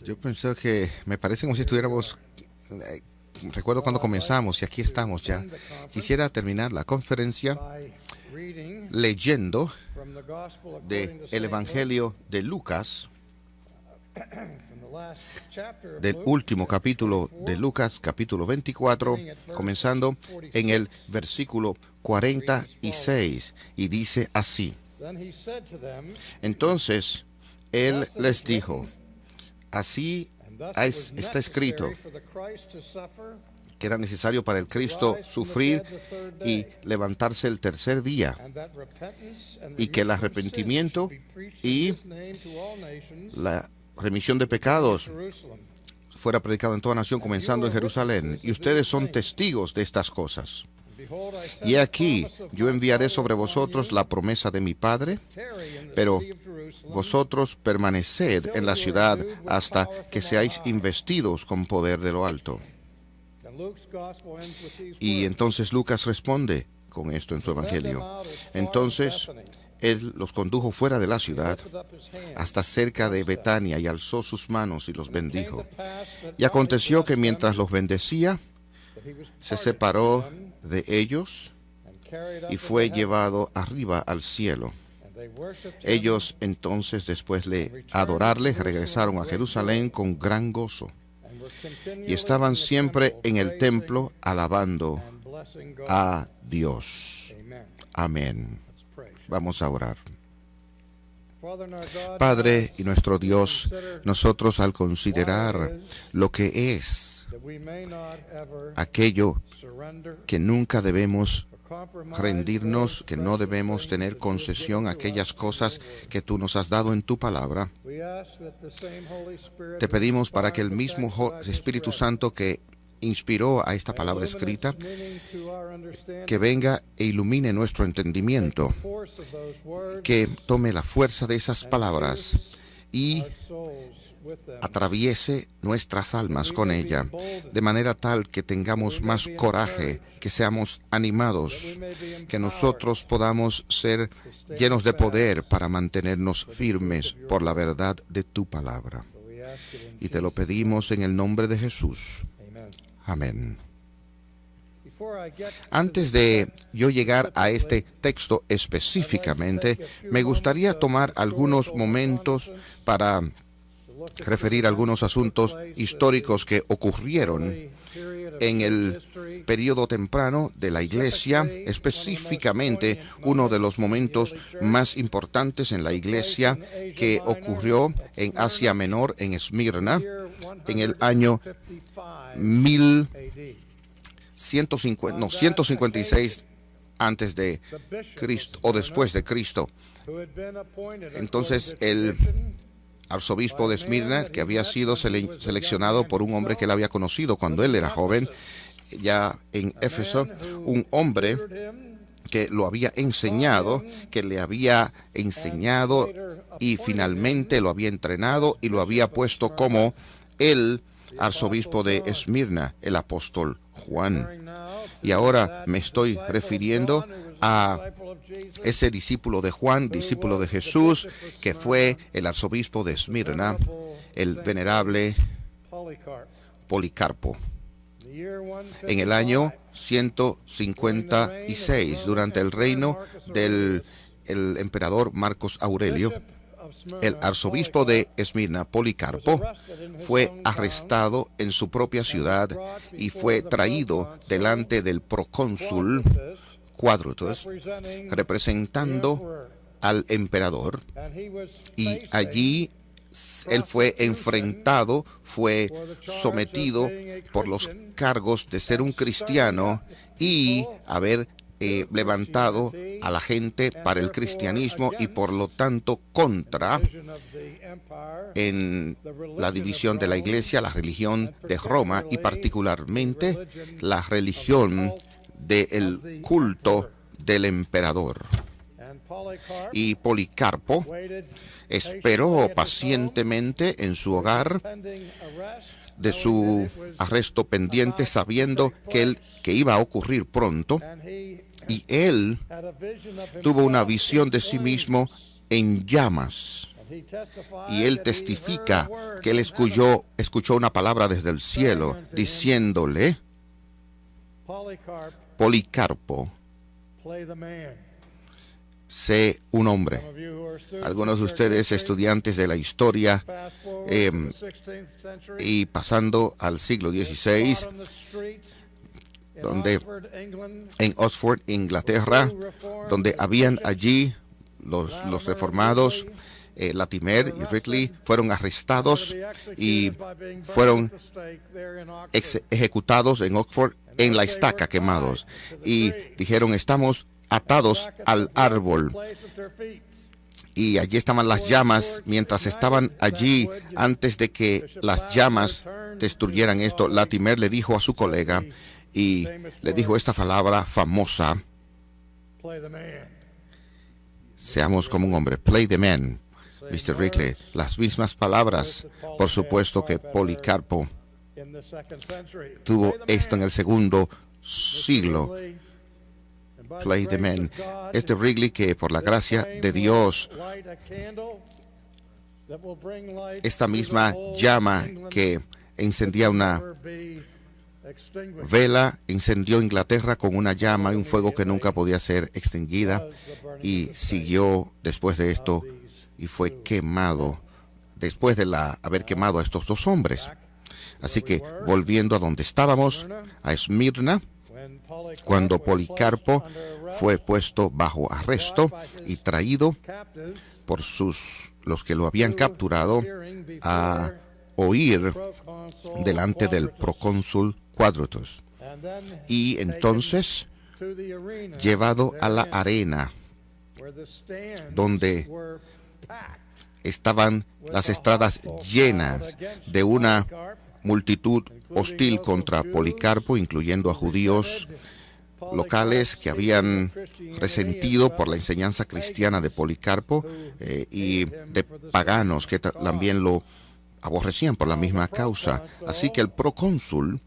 Yo pensé que me parece como si estuviéramos, recuerdo cuando comenzamos y aquí estamos ya. Quisiera terminar la conferencia leyendo del Evangelio de Lucas, del último capítulo de Lucas, capítulo 24, comenzando en el versículo 46, y dice así: Entonces él les dijo, así está escrito, que era necesario para el Cristo sufrir y levantarse el tercer día, y que el arrepentimiento y la remisión de pecados fuera predicado en toda nación, comenzando en Jerusalén. Y ustedes son testigos de estas cosas. Y aquí yo enviaré sobre vosotros la promesa de mi Padre, pero vosotros permaneced en la ciudad hasta que seáis investidos con poder de lo alto. Y entonces Lucas responde con esto en su evangelio. Entonces él los condujo fuera de la ciudad hasta cerca de Betania y alzó sus manos y los bendijo. Y aconteció que mientras los bendecía, se separó de ellos y fue llevado arriba al cielo. Ellos entonces, después de adorarle, regresaron a Jerusalén con gran gozo y estaban siempre en el templo alabando a Dios. Amén. Vamos a orar. Padre y nuestro Dios, nosotros al considerar lo que es aquello que nunca debemos rendirnos, que no debemos tener concesión a aquellas cosas que tú nos has dado en tu palabra, te pedimos para que el mismo Espíritu Santo que inspiró a esta palabra escrita, que venga e ilumine nuestro entendimiento, que tome la fuerza de esas palabras y atraviese nuestras almas con ella, de manera tal que tengamos más coraje, que seamos animados, que nosotros podamos ser llenos de poder para mantenernos firmes por la verdad de tu palabra. Y te lo pedimos en el nombre de Jesús. Amén. Antes de yo llegar a este texto específicamente, me gustaría tomar algunos momentos para referir algunos asuntos históricos que ocurrieron en el periodo temprano de la Iglesia, específicamente uno de los momentos más importantes en la Iglesia que ocurrió en Asia Menor, en Esmirna, en el año 156 antes de Cristo o después de Cristo. Entonces el arzobispo de Esmirna, que había sido seleccionado por un hombre que él había conocido cuando él era joven, ya en Éfeso, un hombre que lo había enseñado, que le había enseñado y finalmente lo había entrenado y lo había puesto como el arzobispo de Esmirna, el apóstol Juan. Y ahora me estoy refiriendo a ese discípulo de Juan, discípulo de Jesús, que fue el arzobispo de Esmirna, el venerable Policarpo. En el año 156, durante el reino del emperador Marcos Aurelio, el arzobispo de Esmirna, Policarpo, fue arrestado en su propia ciudad y fue traído delante del procónsul Quadratus, representando al emperador, y allí él fue enfrentado, fue sometido por los cargos de ser un cristiano y haber levantado a la gente para el cristianismo y por lo tanto contra en la división de la Iglesia, la religión de Roma y particularmente la religión del culto del emperador. Y Policarpo esperó pacientemente en su hogar de su arresto pendiente, sabiendo que iba a ocurrir pronto, y él tuvo una visión de sí mismo en llamas. Y él testifica que él escuchó una palabra desde el cielo diciéndole: Policarpo, sé un hombre. Algunos de ustedes, estudiantes de la historia, y pasando al siglo XVI, donde en Oxford, Inglaterra, donde habían allí los reformados, Latimer y Ridley, fueron arrestados y fueron ejecutados en Oxford en la estaca, quemados. Y dijeron: estamos atados al árbol. Y allí estaban las llamas. Mientras estaban allí, antes de que las llamas destruyeran esto, Latimer le dijo a su colega, y le dijo esta palabra famosa: seamos como un hombre. Play the man, Mr. Ridley. Las mismas palabras, por supuesto, que Policarpo tuvo esto en el segundo siglo. Play the man. Este Ridley, que por la gracia de Dios, esta misma llama que encendía una vela, incendió Inglaterra con una llama y un fuego que nunca podía ser extinguida, y siguió después de esto y fue quemado después de haber quemado a estos dos hombres. Así que, volviendo a donde estábamos, a Esmirna, cuando Policarpo fue puesto bajo arresto y traído por los que lo habían capturado a oír delante del procónsul Quadratus, y entonces llevado a la arena donde estaban las estradas llenas de una multitud hostil contra Policarpo, incluyendo a judíos locales que habían resentido por la enseñanza cristiana de Policarpo, y de paganos que también lo aborrecían por la misma causa. Así que el procónsul,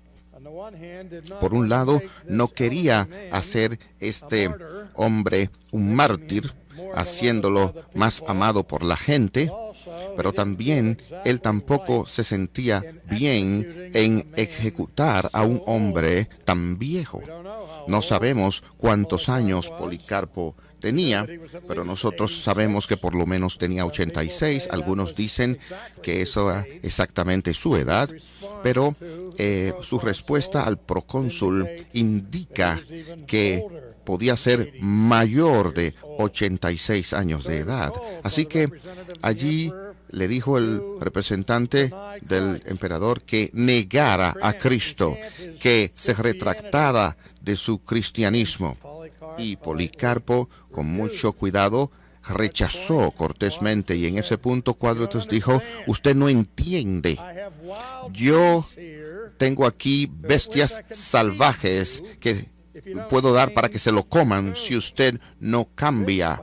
por un lado, no quería hacer este hombre un mártir, haciéndolo más amado por la gente, pero también él tampoco se sentía bien en ejecutar a un hombre tan viejo. No sabemos cuántos años Policarpo tenía, pero nosotros sabemos que por lo menos tenía 86. Algunos dicen que eso era exactamente su edad, pero su respuesta al procónsul indica que podía ser mayor de 86 años de edad. Así que allí le dijo el representante del emperador que negara a Cristo, que se retractara de su cristianismo. Y Policarpo, con mucho cuidado, rechazó cortésmente, y en ese punto Quadratus dijo: usted no entiende. Yo tengo aquí bestias salvajes que puedo dar para que se lo coman si usted no cambia.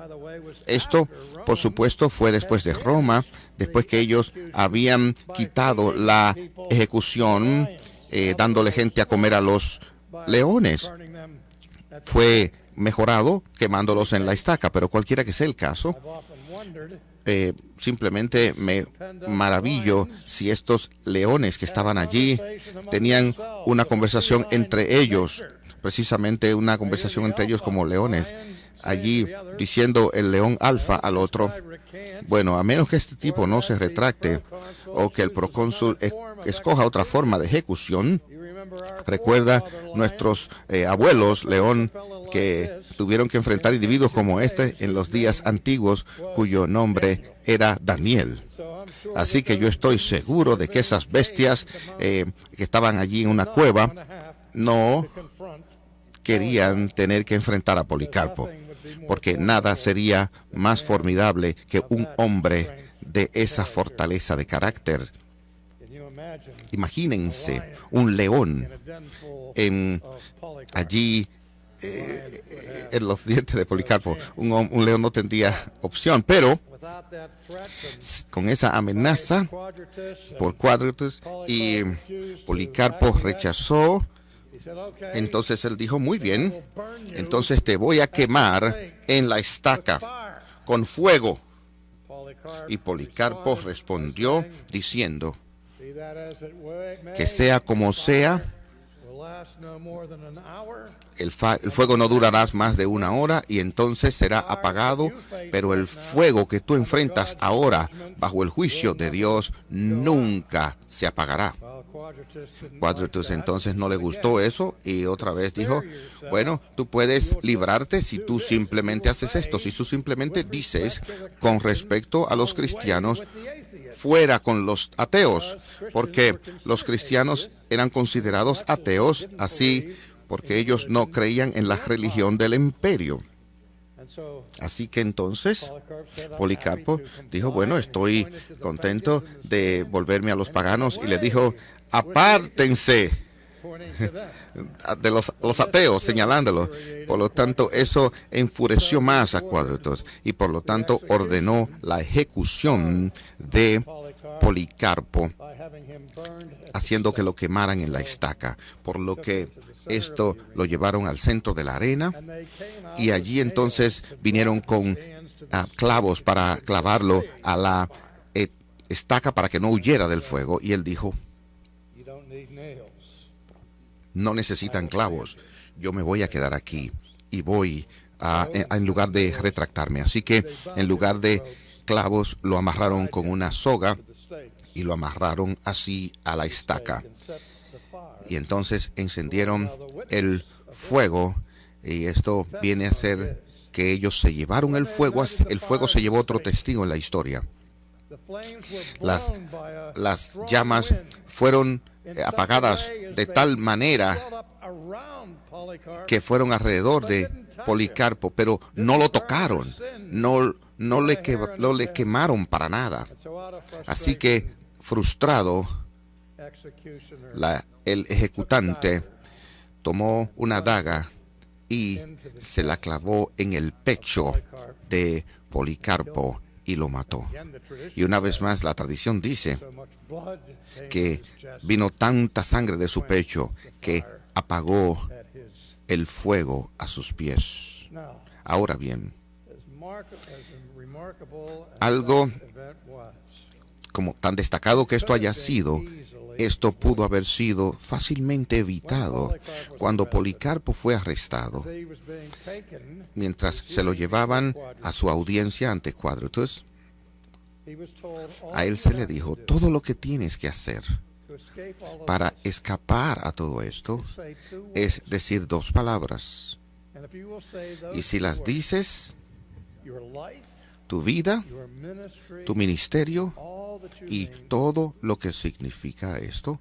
Esto, por supuesto, fue después de Roma, después que ellos habían quitado la ejecución, dándole gente a comer a los leones. Fue mejorado quemándolos en la estaca, pero cualquiera que sea el caso, simplemente me maravillo si estos leones que estaban allí tenían una conversación entre ellos, precisamente una conversación entre ellos como leones, allí diciendo el león alfa al otro: bueno, a menos que este tipo no se retracte o que el procónsul escoja otra forma de ejecución. Recuerda nuestros abuelos león, que tuvieron que enfrentar individuos como este en los días antiguos, cuyo nombre era Daniel. Así que yo estoy seguro de que esas bestias que estaban allí en una cueva no querían tener que enfrentar a Policarpo, porque nada sería más formidable que un hombre de esa fortaleza de carácter. Imagínense un león allí en los dientes de Policarpo. Un león no tendría opción, pero con esa amenaza por Quadratus, y Policarpo rechazó. Entonces él dijo: muy bien, entonces te voy a quemar en la estaca con fuego. Y Policarpo respondió diciendo, que sea como sea, el fuego no durará más de 1 hora y entonces será apagado, pero el fuego que tú enfrentas ahora bajo el juicio de Dios nunca se apagará. Quadratus entonces no le gustó eso y otra vez dijo, bueno, tú puedes librarte si tú simplemente haces esto, si tú simplemente dices con respecto a los cristianos, fuera con los ateos, porque los cristianos eran considerados ateos así porque ellos no creían en la religión del imperio. Así que entonces Policarpo dijo, bueno, estoy contento de volverme a los paganos, y le dijo, apártense de los ateos, señalándolos. Por lo tanto, eso enfureció más a Quadratus y por lo tanto ordenó la ejecución de Policarpo, haciendo que lo quemaran en la estaca, por lo que esto lo llevaron al centro de la arena, y allí entonces vinieron con clavos para clavarlo a la estaca para que no huyera del fuego, y él dijo, no necesitan clavos, yo me voy a quedar aquí y voy en lugar de retractarme. Así que en lugar de clavos lo amarraron con una soga y lo amarraron así a la estaca. Y entonces encendieron el fuego, y esto viene a ser que ellos se llevaron el fuego se llevó otro testigo en la historia. Las llamas fueron apagadas de tal manera que fueron alrededor de Policarpo, pero no lo tocaron, no le quemaron para nada. Así que, frustrado, el ejecutante tomó una daga y se la clavó en el pecho de Policarpo y lo mató. Y una vez más la tradición dice que vino tanta sangre de su pecho que apagó el fuego a sus pies. Ahora bien, algo como tan destacado que esto haya sido, esto pudo haber sido fácilmente evitado cuando Policarpo fue arrestado. Mientras se lo llevaban a su audiencia ante Quadratus, a él se le dijo, todo lo que tienes que hacer para escapar a todo esto es decir 2 palabras. Y si las dices, tu vida, tu ministerio y todo lo que significa esto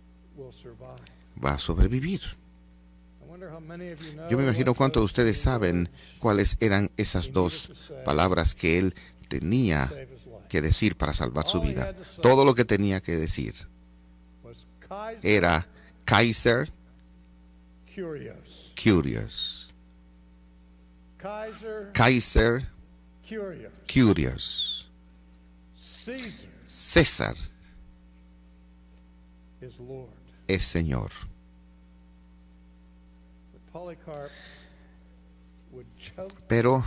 va a sobrevivir. Yo me imagino cuántos de ustedes saben cuáles eran esas 2 palabras que él tenía que decir para salvar su vida. Todo lo que tenía que decir era Kaiser Curious. Kaiser Curious. César es Señor. Pero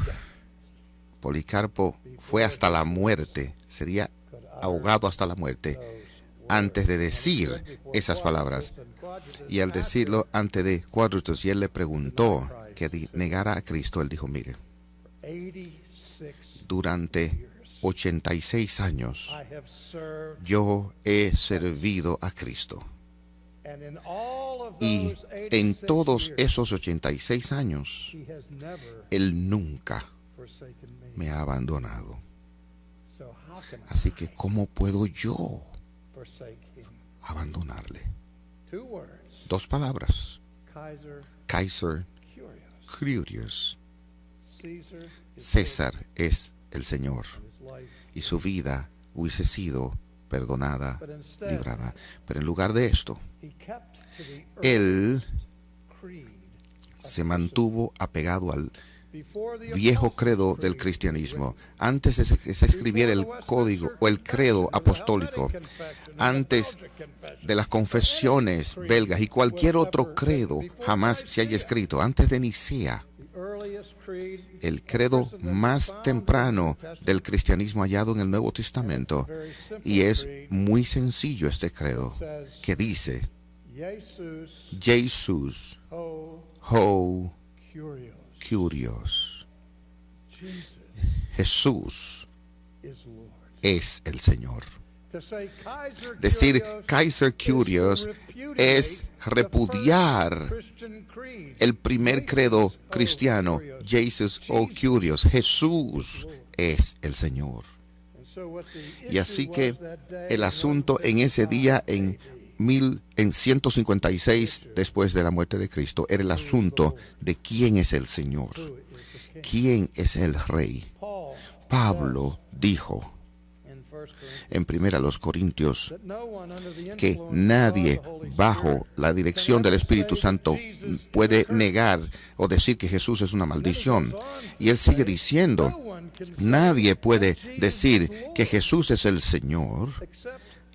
Policarpo fue hasta la muerte, sería ahogado hasta la muerte, antes de decir esas palabras. Y al decirlo ante de Quadratus, y él le preguntó que negara a Cristo, él dijo, mire, durante 86 años yo he servido a Cristo. Y en todos esos 86 años, Él nunca me ha abandonado. Así que, ¿cómo puedo yo abandonarle? 2 palabras. Kaiser Curious. César es el Señor. Y su vida hubiese sido perdonada, librada. Pero en lugar de esto, él se mantuvo apegado al viejo credo del cristianismo. Antes de que se escribiera el código o el credo apostólico, antes de las confesiones belgas y cualquier otro credo jamás se haya escrito, antes de Nicea, el credo más temprano del cristianismo hallado en el Nuevo Testamento. Y es muy sencillo este credo, que dice: Jesús, ho, Kyrios. Jesús es el Señor. Decir Kaiser Kyrios es repudiar el primer credo cristiano, Jesus o Kyrios. Jesús es el Señor. Y así que el asunto en ese día, en 156 después de la muerte de Cristo, era el asunto de quién es el Señor, quién es el Rey. Pablo dijo en 1 Corintios que nadie bajo la dirección del Espíritu Santo puede negar o decir que Jesús es una maldición. Y él sigue diciendo, nadie puede decir que Jesús es el Señor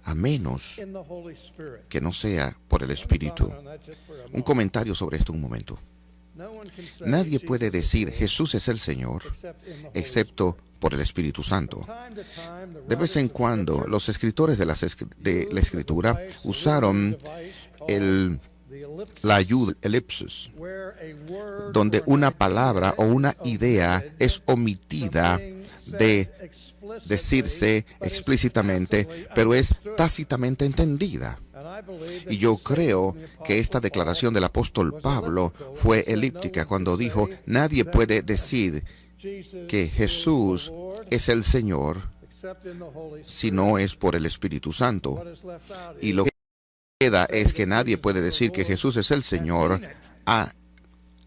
a menos que no sea por el Espíritu. Un comentario sobre esto un momento. Nadie puede decir Jesús es el Señor excepto por el Espíritu Santo. De vez en cuando los escritores de la Escritura usaron la ayuda, elipsis, donde una palabra o una idea es omitida de decirse explícitamente, pero es tácitamente entendida. Y yo creo que esta declaración del apóstol Pablo fue elíptica cuando dijo, nadie puede decir que Jesús es el Señor si no es por el Espíritu Santo. Y lo que queda es que nadie puede decir que Jesús es el Señor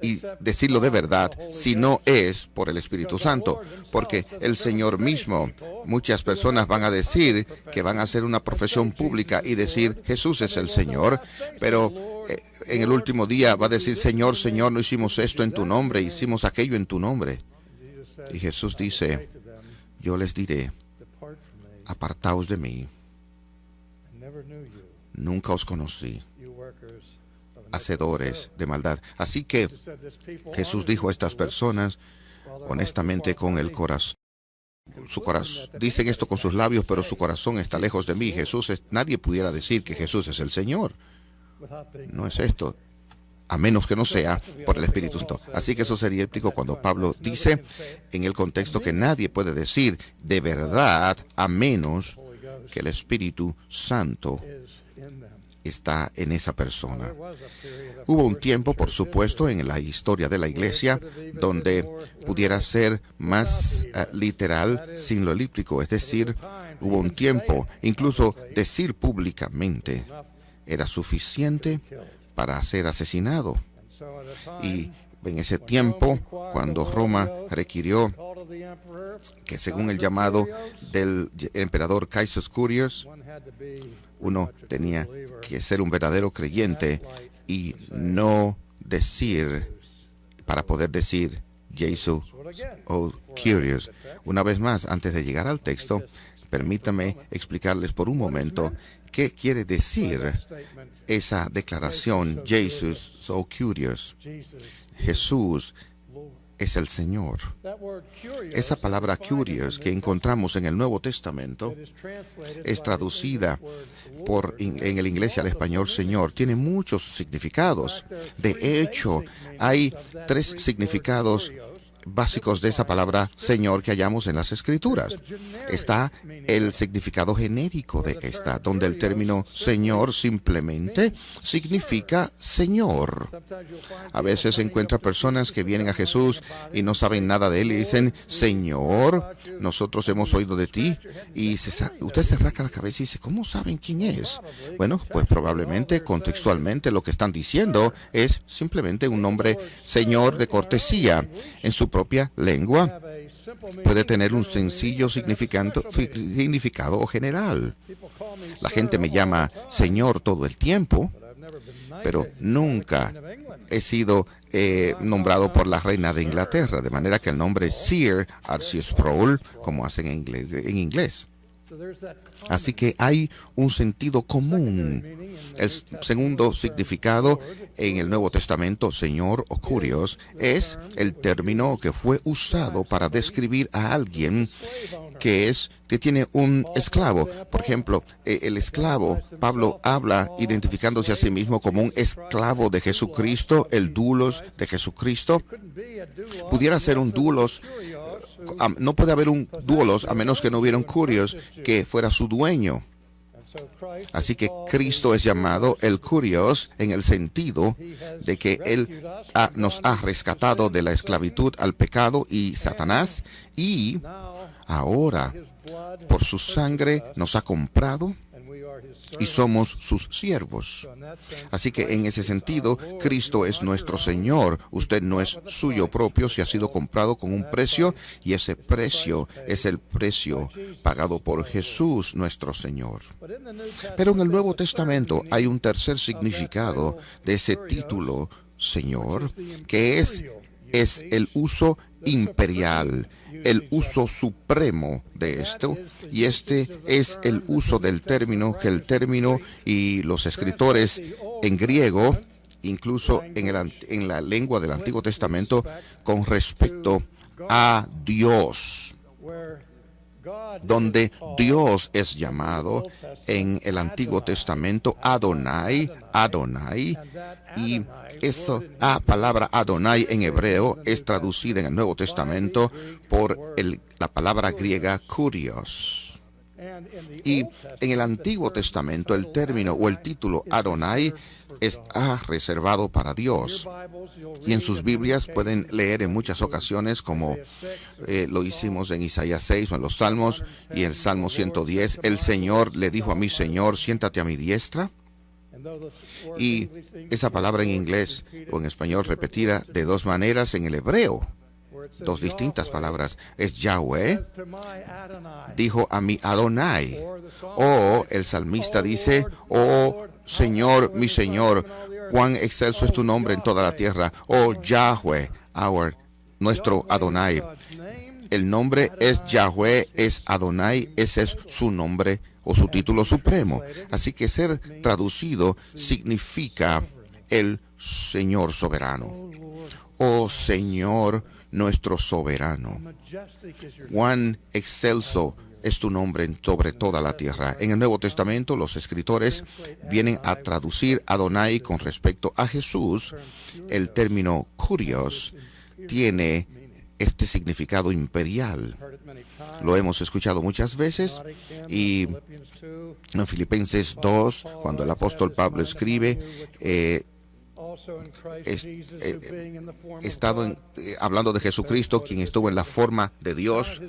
y decirlo de verdad si no es por el Espíritu Santo, porque el Señor mismo, muchas personas van a decir que van a hacer una profesión pública y decir Jesús es el Señor, pero en el último día va a decir Señor, Señor, no hicimos esto en tu nombre, hicimos aquello en tu nombre. Y Jesús dice, yo les diré, apartaos de mí, nunca os conocí, hacedores de maldad. Así que Jesús dijo a estas personas, honestamente, con el corazón, dicen esto con sus labios, pero su corazón está lejos de mí. Nadie pudiera decir que Jesús es el Señor. No es esto, a menos que no sea por el Espíritu Santo. Así que eso sería épico cuando Pablo dice en el contexto que nadie puede decir de verdad a menos que el Espíritu Santo está en esa persona. Hubo un tiempo, por supuesto, en la historia de la iglesia donde pudiera ser más literal sin lo elíptico. Es decir, hubo un tiempo, incluso decir públicamente era suficiente para ser asesinado. Y en ese tiempo, cuando Roma requirió que, según el llamado del emperador Kaiser Kyrios, uno tenía que ser un verdadero creyente y no decir, para poder decir Jesús o Kyrios. Una vez más, antes de llegar al texto, permítame explicarles por un momento qué quiere decir esa declaración Jesús o Kyrios. Jesús es el Señor. Esa palabra Kyrios que encontramos en el Nuevo Testamento es traducida en el inglés al español Señor. Tiene muchos significados. De hecho, hay 3 significados básicos de esa palabra Señor que hallamos en las Escrituras. Está el significado genérico de esta, donde el término Señor simplemente significa Señor. A veces se encuentra personas que vienen a Jesús y no saben nada de él y dicen, Señor, nosotros hemos oído de ti. Y usted se rasca la cabeza y dice, ¿cómo saben quién es? Bueno, pues probablemente contextualmente lo que están diciendo es simplemente un nombre Señor de cortesía. En su propia lengua puede tener un sencillo significado o general. La gente me llama Señor todo el tiempo, pero nunca he sido nombrado por la reina de Inglaterra, de manera que el nombre Sir Archie Sproul, como hacen en inglés. Así que hay un sentido común. El segundo significado en el Nuevo Testamento, Señor o Kurios, es el término que fue usado para describir a alguien que tiene un esclavo. Por ejemplo, el esclavo, Pablo habla identificándose a sí mismo como un esclavo de Jesucristo, el doulos de Jesucristo. Pudiera ser un doulos, no puede haber un doulos a menos que no hubiera un kurios que fuera su dueño. Así que Cristo es llamado el kurios en el sentido de que Él nos ha rescatado de la esclavitud al pecado y Satanás, y ahora por su sangre nos ha comprado y somos sus siervos. Así que en ese sentido, Cristo es nuestro Señor. Usted no es suyo propio, se ha sido comprado con un precio, y ese precio es el precio pagado por Jesús, nuestro Señor. Pero en el Nuevo Testamento hay un tercer significado de ese título, Señor, que es el uso imperial, el uso supremo de esto, y este es el uso del término, que el término y los escritores en griego, incluso en la lengua del Antiguo Testamento, con respecto a Dios, donde Dios es llamado en el Antiguo Testamento Adonai, y esa palabra Adonai en hebreo es traducida en el Nuevo Testamento por la palabra griega kurios. Y en el Antiguo Testamento el término o el título Adonai está reservado para Dios. Y en sus Biblias pueden leer en muchas ocasiones, como lo hicimos en Isaías 6 o en los Salmos, y en el Salmo 110, el Señor le dijo a mi Señor, siéntate a mi diestra. Y esa palabra en inglés o en español repetida de dos maneras en el hebreo, dos distintas palabras, es Yahweh dijo a mi Adonai, o el salmista dice, oh Señor, mi Señor, cuán excelso es tu nombre en toda la tierra, oh Yahweh, nuestro Adonai. El nombre es Yahweh, es Adonai, ese es su nombre o su título supremo. Así que ser traducido significa el Señor soberano. Oh Señor, nuestro soberano. Cuán excelso es tu nombre sobre toda la tierra. En el Nuevo Testamento, los escritores vienen a traducir Adonai con respecto a Jesús. El término kurios tiene este significado imperial. Lo hemos escuchado muchas veces, y en Filipenses 2, cuando el apóstol Pablo escribe, hablando de Jesucristo, quien estuvo en la forma de Dios,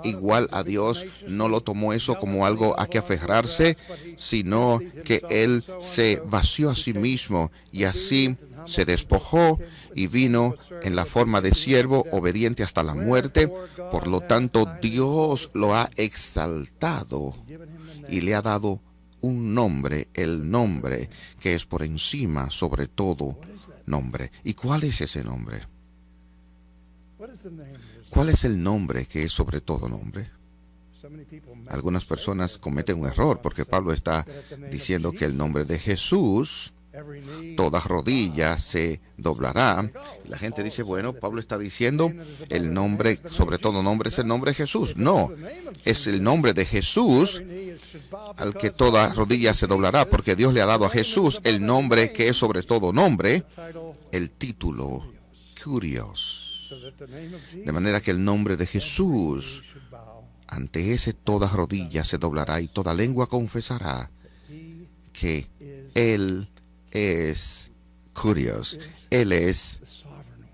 igual a Dios, no lo tomó eso como algo a que aferrarse, sino que Él se vació a sí mismo, y así se despojó y vino en la forma de siervo, obediente hasta la muerte. Por lo tanto, Dios lo ha exaltado y le ha dado un nombre, el nombre que es por encima sobre todo nombre. ¿Y cuál es ese nombre? ¿Cuál es el nombre que es sobre todo nombre? Algunas personas cometen un error, porque Pablo está diciendo que el nombre de Jesús, toda rodilla se doblará. La gente dice, bueno, Pablo está diciendo el nombre, sobre todo nombre, es el nombre de Jesús. No, es el nombre de Jesús al que toda rodilla se doblará, porque Dios le ha dado a Jesús el nombre que es sobre todo nombre, el título kurios. De manera que el nombre de Jesús, ante ese toda rodilla se doblará y toda lengua confesará que Él es kurios, Él es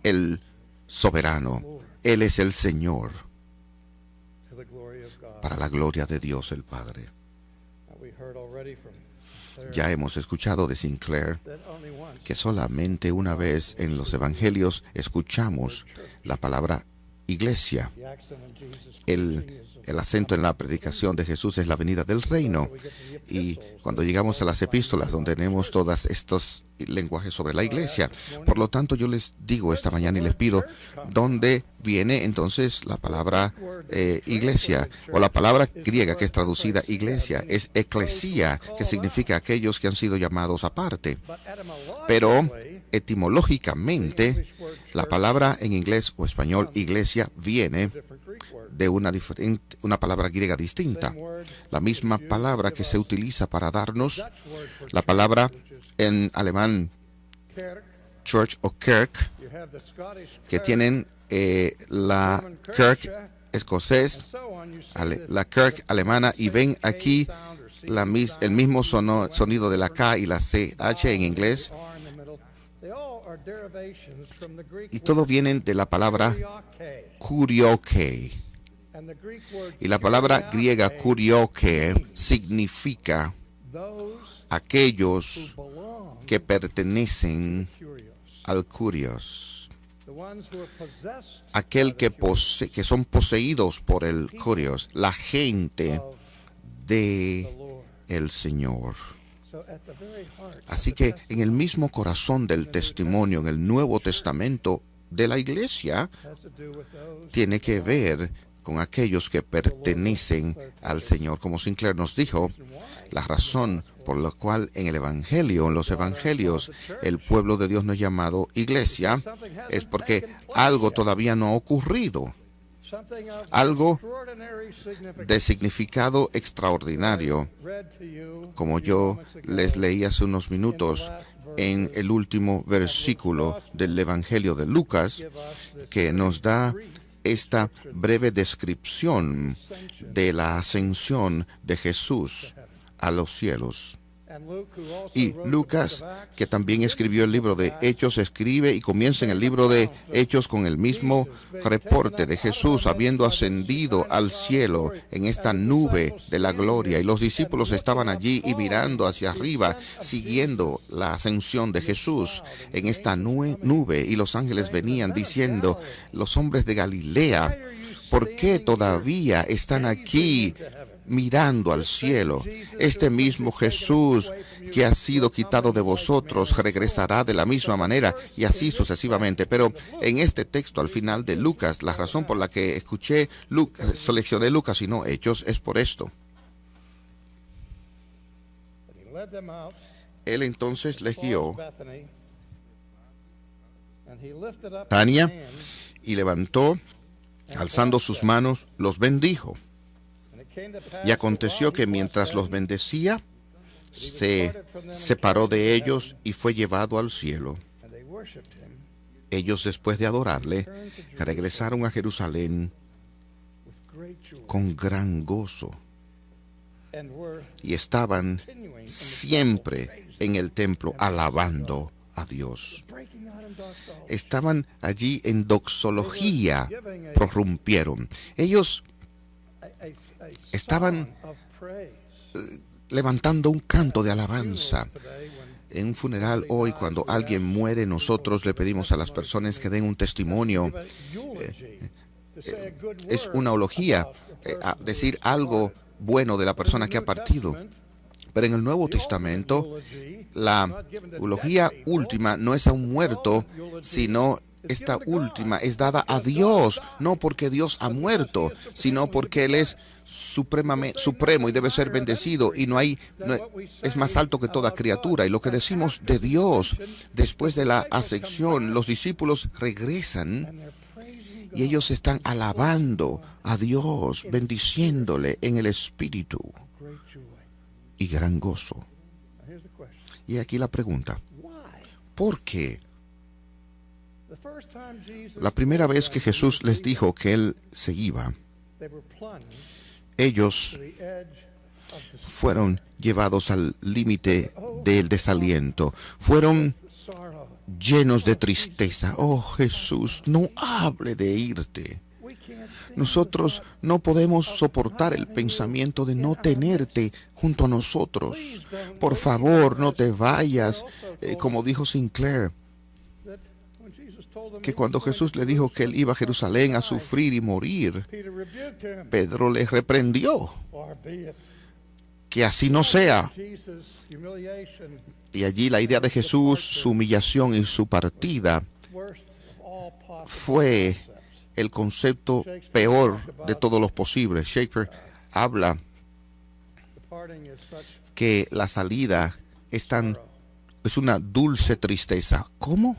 el soberano, Él es el Señor, para la gloria de Dios el Padre. Ya hemos escuchado de Sinclair que solamente una vez en los evangelios escuchamos la palabra iglesia. El acento en la predicación de Jesús es la venida del reino. Y cuando llegamos a las epístolas, donde tenemos todos estos lenguajes sobre la iglesia. Por lo tanto, yo les digo esta mañana y les pido, ¿dónde viene entonces la palabra iglesia? O la palabra griega que es traducida iglesia, es eclesía, que significa aquellos que han sido llamados aparte. Pero etimológicamente, la palabra en inglés o español iglesia viene de una palabra griega distinta. La misma palabra que se utiliza para darnos la palabra en alemán church o kirk, que tienen la kirk escocés, la kirk alemana, y ven aquí el mismo sonido de la K y la CH en inglés. Y todo vienen de la palabra kurioke. Y la palabra griega kurioke significa aquellos que pertenecen al kurios. Aquel que son poseídos por el kurios, la gente de el Señor. Así que en el mismo corazón del testimonio, en el Nuevo Testamento de la iglesia, tiene que ver con aquellos que pertenecen al Señor. Como Sinclair nos dijo, la razón por la cual en los evangelios, el pueblo de Dios no es llamado iglesia, es porque algo todavía no ha ocurrido. Algo de significado extraordinario, como yo les leí hace unos minutos en el último versículo del Evangelio de Lucas, que nos da esta breve descripción de la ascensión de Jesús a los cielos. Y Lucas, que también escribió el libro de Hechos, escribe y comienza en el libro de Hechos con el mismo reporte de Jesús habiendo ascendido al cielo en esta nube de la gloria. Y los discípulos estaban allí y mirando hacia arriba, siguiendo la ascensión de Jesús en esta nube. Y los ángeles venían diciendo, los hombres de Galilea, ¿por qué todavía están aquí mirando al cielo? Este mismo Jesús que ha sido quitado de vosotros regresará de la misma manera, y así sucesivamente. Pero en este texto al final de Lucas, la razón por la que seleccioné Lucas y no Hechos es por esto. Él entonces les guió Tania y levantó, alzando sus manos, los bendijo. Y aconteció que mientras los bendecía, se separó de ellos y fue llevado al cielo. Ellos, después de adorarle, regresaron a Jerusalén con gran gozo y estaban siempre en el templo alabando a Dios. Estaban allí en doxología, prorrumpieron. Ellos estaban levantando un canto de alabanza. En un funeral hoy, cuando alguien muere, nosotros le pedimos a las personas que den un testimonio. Es una eulogía, decir algo bueno de la persona que ha partido. Pero en el Nuevo Testamento, la eulogía última no es a un muerto, sino esta última es dada a Dios, no porque Dios ha muerto, sino porque Él es supremo y debe ser bendecido, y es más alto que toda criatura. Y lo que decimos de Dios después de la ascensión, los discípulos regresan y ellos están alabando a Dios, bendiciéndole en el Espíritu y gran gozo. Y aquí la pregunta: ¿por qué? La primera vez que Jesús les dijo que Él se iba, ellos fueron llevados al límite del desaliento, fueron llenos de tristeza. Oh Jesús, no hable de irte. Nosotros no podemos soportar el pensamiento de no tenerte junto a nosotros. Por favor, no te vayas, como dijo Sinclair. que cuando Jesús le dijo que él iba a Jerusalén a sufrir y morir, Pedro le reprendió, que así no sea. Y allí la idea de Jesús, su humillación y su partida fue el concepto peor de todos los posibles. Shakespeare habla que la salida es una dulce tristeza. ¿Cómo?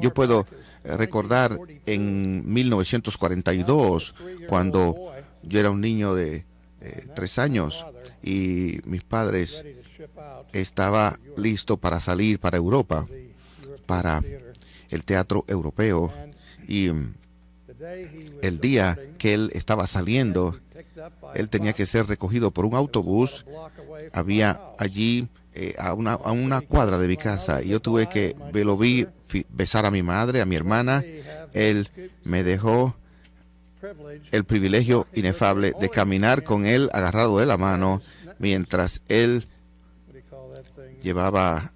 Yo puedo recordar en 1942, cuando yo era un niño de 3 años y mis padres estaba listo para salir para Europa, para el teatro europeo, y el día que él estaba saliendo, él tenía que ser recogido por un autobús. Había allí a una cuadra de mi casa, y yo tuve que, lo vi besar a mi madre, a mi hermana. Él me dejó el privilegio inefable de caminar con él agarrado de la mano, mientras él llevaba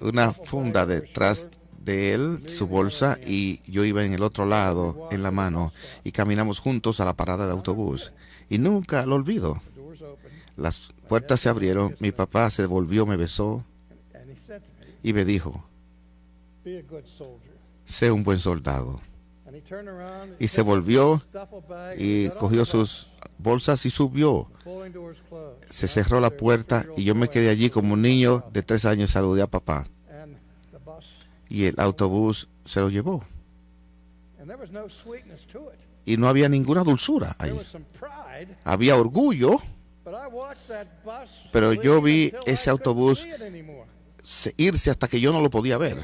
una funda detrás de él, su bolsa, y yo iba en el otro lado, en la mano, y caminamos juntos a la parada de autobús. Y nunca lo olvido. Las puertas se abrieron, mi papá se volvió, me besó y me dijo: sé un buen soldado. Y se volvió y cogió sus bolsas y subió. Se cerró la puerta y yo me quedé allí como un niño de 3 años. Saludé a papá y el autobús se lo llevó. Y no había ninguna dulzura ahí. Había orgullo, pero yo vi ese autobús irse hasta que yo no lo podía ver.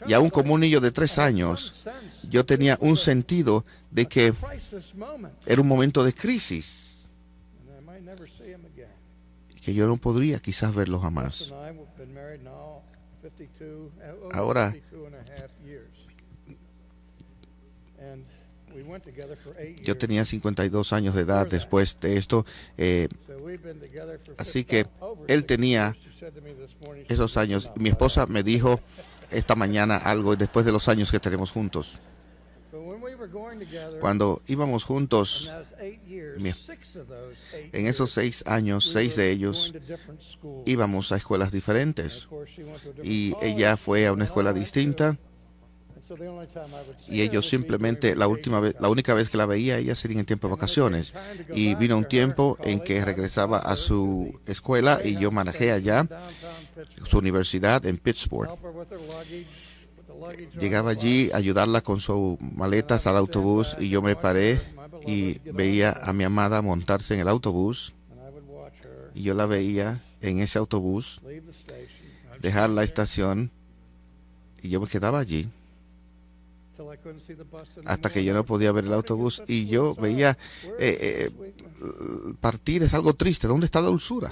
Y aún como un niño de 3 años, yo tenía un sentido de que era un momento de crisis, que yo no podría quizás verlo jamás. Ahora, yo tenía 52 años de edad después de esto, así que él tenía esos años. Mi esposa me dijo esta mañana algo después de los años que tenemos juntos. Cuando íbamos juntos, en esos 6 años, 6 de ellos íbamos a escuelas diferentes, y ella fue a una escuela distinta, y ellos simplemente, la única vez que la veía, ella sería en tiempo de vacaciones. Y vino un tiempo en que regresaba a su escuela y yo manejé allá su universidad en Pittsburgh. Llegaba allí a ayudarla con sus maletas al autobús, y yo me paré y veía a mi amada montarse en el autobús, y yo la veía en ese autobús dejar la estación, y yo me quedaba allí hasta que yo no podía ver el autobús, y yo veía partir. Es algo triste. ¿Dónde está la dulzura?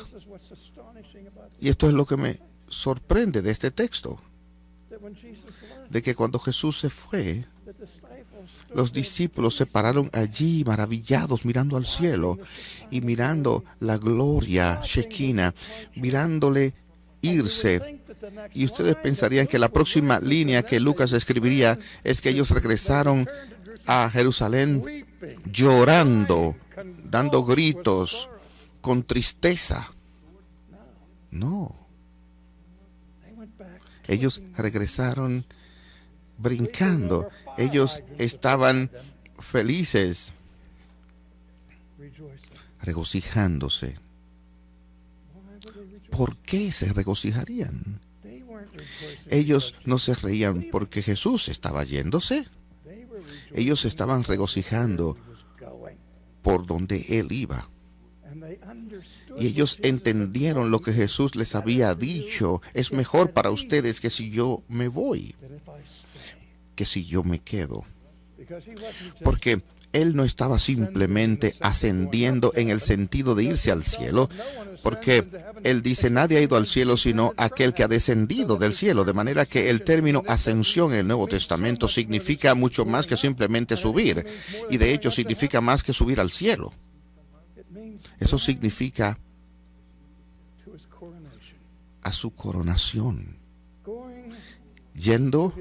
Y esto es lo que me sorprende de este texto, de que cuando Jesús se fue, los discípulos se pararon allí maravillados, mirando al cielo y mirando la gloria Shekinah, mirándole irse. Y ustedes pensarían que la próxima línea que Lucas escribiría es que ellos regresaron a Jerusalén llorando, dando gritos, con tristeza. No. Ellos regresaron brincando. Ellos estaban felices, regocijándose. ¿Por qué se regocijarían? Ellos no se reían porque Jesús estaba yéndose. Ellos estaban regocijando por donde Él iba. Y ellos entendieron lo que Jesús les había dicho: es mejor para ustedes que si yo me voy, que si yo me quedo. Porque Él no estaba simplemente ascendiendo en el sentido de irse al cielo, porque Él dice: nadie ha ido al cielo sino aquel que ha descendido del cielo. De manera que el término ascensión en el Nuevo Testamento significa mucho más que simplemente subir, y de hecho significa más que subir al cielo. Eso significa a su coronación. yendo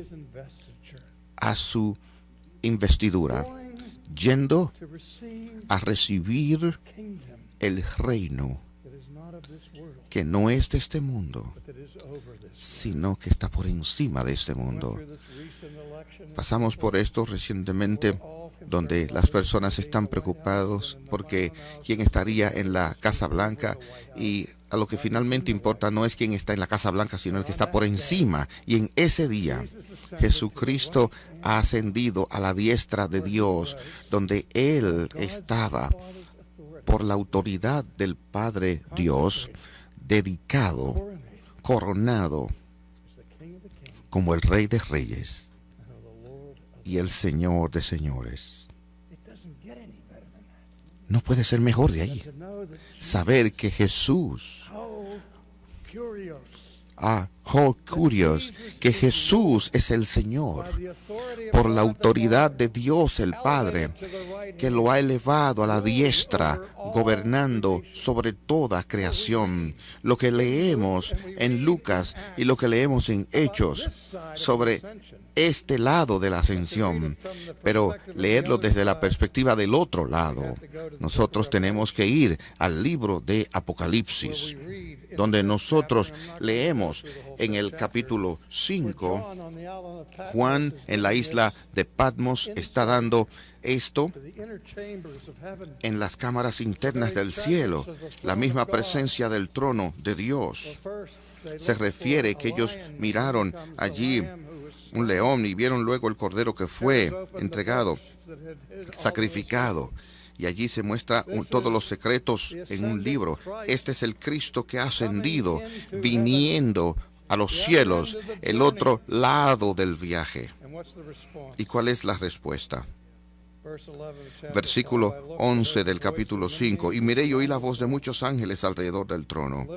a su investidura, yendo a recibir el reino que no es de este mundo, sino que está por encima de este mundo. Pasamos por esto recientemente, donde las personas están preocupadas porque quién estaría en la Casa Blanca, y a lo que finalmente importa no es quién está en la Casa Blanca, sino el que está por encima. Y en ese día Jesucristo ha ascendido a la diestra de Dios, donde Él estaba por la autoridad del Padre Dios, dedicado, coronado como el Rey de Reyes y el Señor de Señores. No puede ser mejor de ahí. Saber que Jesús, curioso, que Jesús es el Señor, por la autoridad de Dios el Padre, que lo ha elevado a la diestra, gobernando sobre toda creación. Lo que leemos en Lucas y lo que leemos en Hechos sobre este lado de la ascensión, pero leerlo desde la perspectiva del otro lado. Nosotros tenemos que ir al libro de Apocalipsis, donde nosotros leemos en el capítulo 5, Juan en la isla de Patmos está dando esto en las cámaras internas del cielo, la misma presencia del trono de Dios. Se refiere que ellos miraron allí un león y vieron luego el cordero que fue entregado, sacrificado. Y allí se muestra todos los secretos en un libro. Este es el Cristo que ha ascendido, viniendo a los cielos, el otro lado del viaje. ¿Y cuál es la respuesta? Versículo 11 del capítulo 5. Y miré y oí la voz de muchos ángeles alrededor del trono,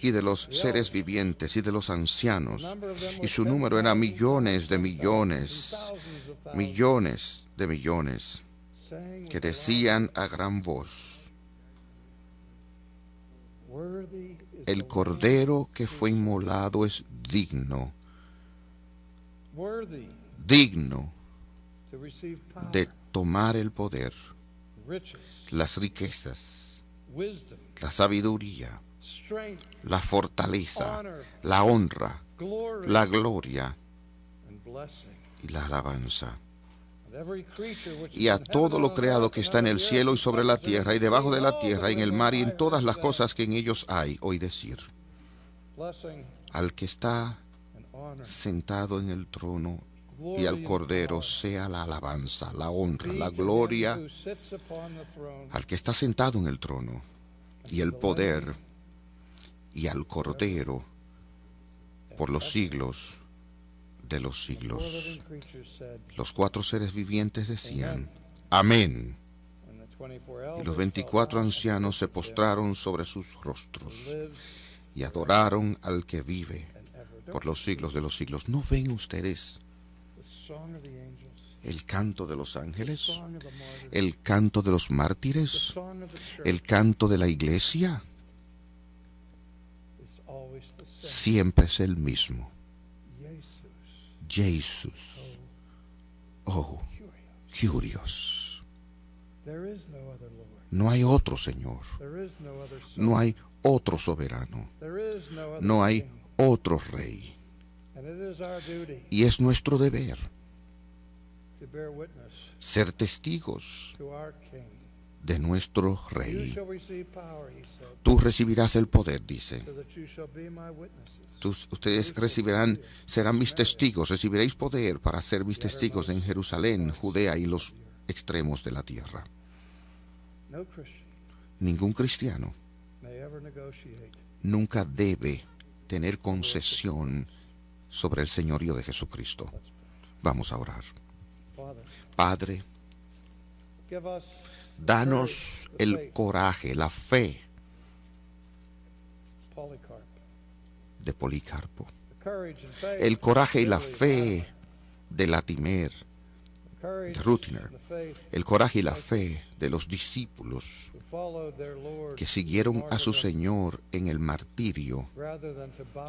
y de los seres vivientes, y de los ancianos. Y su número era millones de millones, millones de millones, que decían a gran voz: el Cordero que fue inmolado es digno, digno de tomar el poder, las riquezas, la sabiduría, la fortaleza, la honra, la gloria y la alabanza. Y a todo lo creado que está en el cielo y sobre la tierra y debajo de la tierra, en el mar y en todas las cosas que en ellos hay, oí decir: al que está sentado en el trono y al Cordero sea la alabanza, la honra, la gloria, al que está sentado en el trono y el poder, y al Cordero por los siglos de los siglos. Los 4 seres vivientes decían: amén. Y los 24 ancianos se postraron sobre sus rostros y adoraron al que vive por los siglos de los siglos. ¿No ven ustedes el canto de los ángeles, el canto de los mártires, el canto de la iglesia? Siempre es el mismo: Jesús, oh, Kyrios. No hay otro Señor, no hay otro soberano, no hay otro Rey. Y es nuestro deber ser testigos de nuestro Rey. Tú recibirás el poder, dice. Ustedes serán mis testigos, recibiréis poder para ser mis testigos en Jerusalén, Judea y los extremos de la tierra. Ningún cristiano nunca debe tener concesión sobre el señorío de Jesucristo. Vamos a orar. Padre, danos el coraje, la fe de Policarpo, el coraje y la fe de Latimer, de Rutiner, el coraje y la fe de los discípulos que siguieron a su Señor en el martirio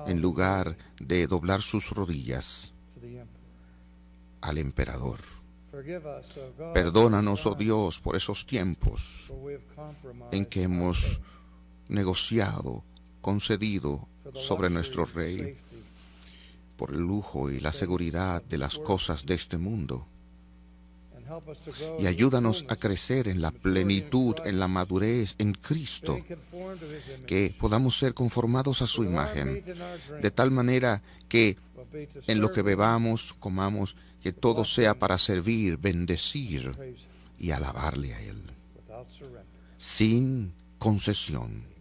en lugar de doblar sus rodillas al emperador. Perdónanos, oh Dios, por esos tiempos en que hemos negociado, concedido sobre nuestro rey por el lujo y la seguridad de las cosas de este mundo. Y ayúdanos a crecer en la plenitud, en la madurez, en Cristo, que podamos ser conformados a su imagen, de tal manera que en lo que bebamos, comamos, que todo sea para servir, bendecir y alabarle a Él, sin concesión.